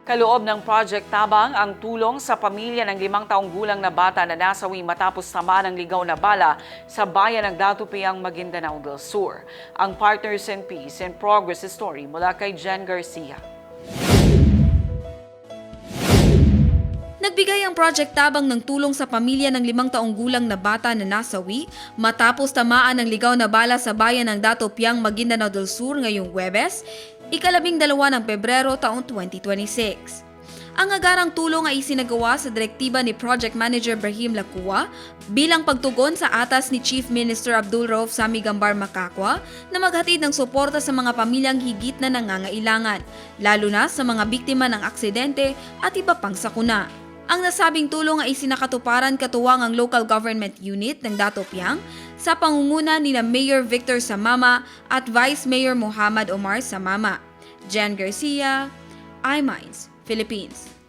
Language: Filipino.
Kaloob ng Project Tabang ang tulong sa pamilya ng 5 taong gulang na bata na nasawi matapos tamaan ng ligaw na bala sa bayan ng Datupiang, Maguindanao del Sur. Ang Partners in Peace and Progress story mula kay Jen Garcia. Nagbigay ang Project Tabang ng tulong sa pamilya ng 5 taong gulang na bata na nasawi matapos tamaan ng ligaw na bala sa bayan ng Datupiang, Maguindanao del Sur ngayong Huwebes, 12 ng Pebrero taong 2026. Ang agarang tulong ay isinagawa sa direktiba ni Project Manager Brahim Lacua bilang pagtugon sa atas ni Chief Minister Abdul Rauf Sami Gambar Macacua na maghatid ng suporta sa mga pamilyang higit na nangangailangan, lalo na sa mga biktima ng aksidente at iba pang sakuna. Ang nasabing tulong ay isinakatuparan katuwang ang local government unit ng Datupiang sa pangunguna ni Mayor Victor Samama at Vice Mayor Muhammad Omar Samama. Jen Garcia, iMinds, Philippines.